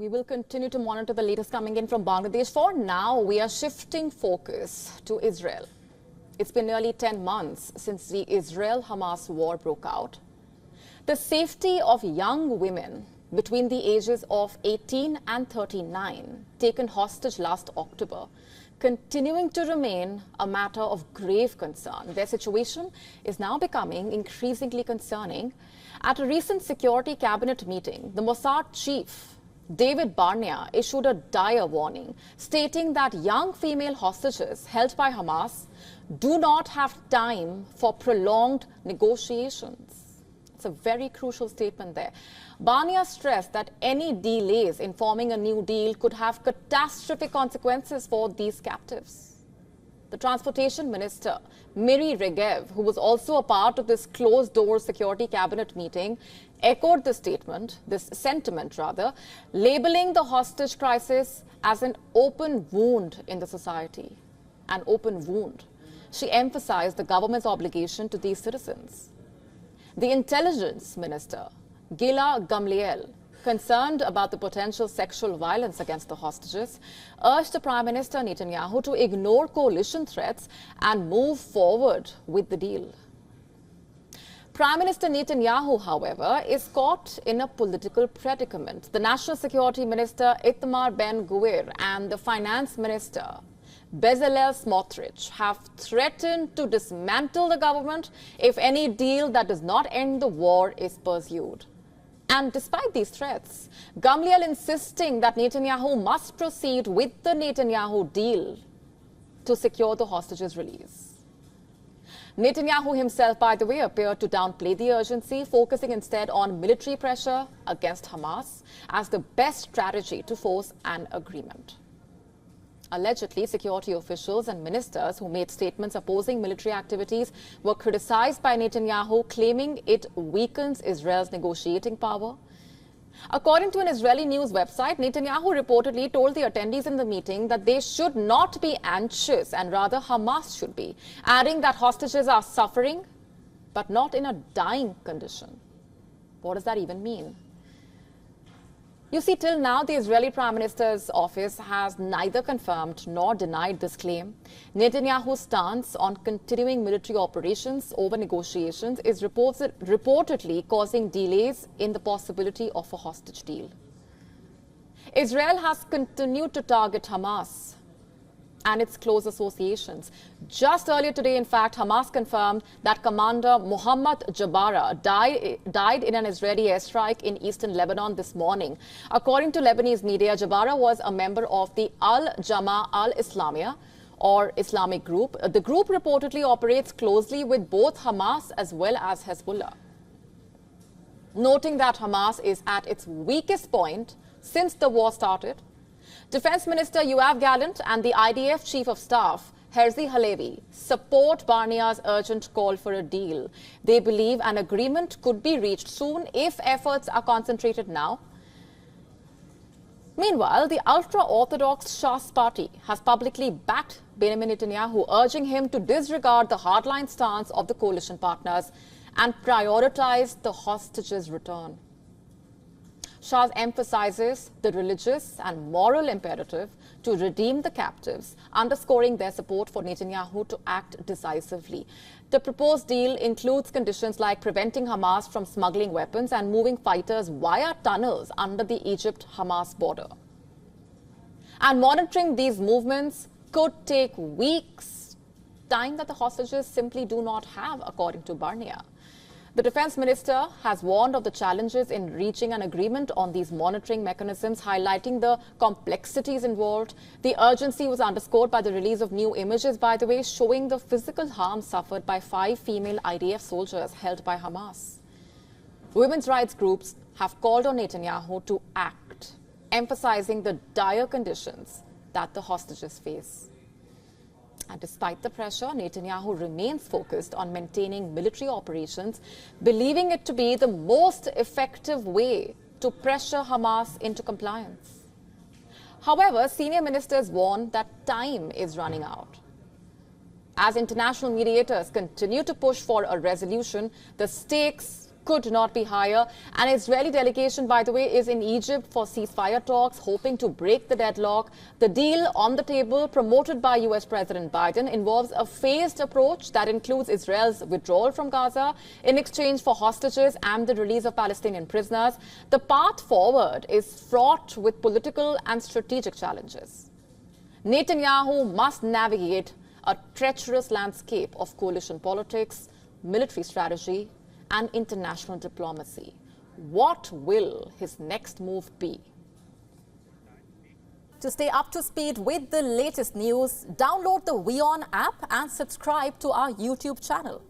We will continue to monitor the latest coming in from Bangladesh. For now, we are shifting focus to Israel. It's been nearly 10 months since the Israel-Hamas war broke out. The safety of young women between the ages of 18 and 39, taken hostage last October, continuing to remain a matter of grave concern. Their situation is now becoming increasingly concerning. At a recent security cabinet meeting, the Mossad Chief David Barnea issued a dire warning, stating that young female hostages held by Hamas do not have time for prolonged negotiations. It's a very crucial statement there. Barnea stressed that any delays in forming a new deal could have catastrophic consequences for these captives. The Transportation Minister, Miri Regev, who was also a part of this closed-door security cabinet meeting, echoed this sentiment, labeling the hostage crisis as an open wound in the society. An open wound. She emphasized the government's obligation to these citizens. The Intelligence Minister, Gila Gamliel, concerned about the potential sexual violence against the hostages, urged Prime Minister Netanyahu to ignore coalition threats and move forward with the deal. Prime Minister Netanyahu, however, is caught in a political predicament. The National Security Minister Itamar Ben-Gvir and the Finance Minister Bezalel Smotrich have threatened to dismantle the government if any deal that does not end the war is pursued. And despite these threats, Gamliel insisting that Netanyahu must proceed with the Netanyahu deal to secure the hostages' release. Netanyahu himself, by the way, appeared to downplay the urgency, focusing instead on military pressure against Hamas as the best strategy to force an agreement. Allegedly, security officials and ministers who made statements opposing military activities were criticized by Netanyahu, claiming it weakens Israel's negotiating power. According to an Israeli news website, Netanyahu reportedly told the attendees in the meeting that they should not be anxious and rather Hamas should be, adding that hostages are suffering but not in a dying condition. What does that even mean? You see, till now, the Israeli Prime Minister's office has neither confirmed nor denied this claim. Netanyahu's stance on continuing military operations over negotiations is reportedly causing delays in the possibility of a hostage deal. Israel has continued to target Hamas and its close associations. Just earlier today, in fact, Hamas confirmed that Commander Mohammad Jabara died in an Israeli airstrike in eastern Lebanon this morning. According to Lebanese media, Jabara was a member of the Al-Jama al-Islamiyah, or Islamic group. The group reportedly operates closely with both Hamas as well as Hezbollah. Noting that Hamas is at its weakest point since the war started, Defense Minister Yoav Gallant and the IDF Chief of Staff, Herzi Halevi, support Barnea's urgent call for a deal. They believe an agreement could be reached soon if efforts are concentrated now. Meanwhile, the ultra-Orthodox Shas party has publicly backed Benjamin Netanyahu, urging him to disregard the hardline stance of the coalition partners and prioritize the hostages' return. Shas emphasizes the religious and moral imperative to redeem the captives, underscoring their support for Netanyahu to act decisively. The proposed deal includes conditions like preventing Hamas from smuggling weapons and moving fighters via tunnels under the Egypt-Hamas border. And monitoring these movements could take weeks, time that the hostages simply do not have, according to Barnea. The defense minister has warned of the challenges in reaching an agreement on these monitoring mechanisms, highlighting the complexities involved. The urgency was underscored by the release of new images, by the way, showing the physical harm suffered by 5 female IDF soldiers held by Hamas. Women's rights groups have called on Netanyahu to act, emphasizing the dire conditions that the hostages face. And despite the pressure, Netanyahu remains focused on maintaining military operations, believing it to be the most effective way to pressure Hamas into compliance. However, senior ministers warn that time is running out. As international mediators continue to push for a resolution, the stakes could not be higher. An Israeli delegation, by the way, is in Egypt for ceasefire talks, hoping to break the deadlock. The deal on the table, promoted by US President Biden, involves a phased approach that includes Israel's withdrawal from Gaza in exchange for hostages and the release of Palestinian prisoners. The path forward is fraught with political and strategic challenges. Netanyahu must navigate a treacherous landscape of coalition politics, military strategy, and international diplomacy. What will his next move be? To stay up to speed with the latest news, download the WION app and subscribe to our YouTube channel.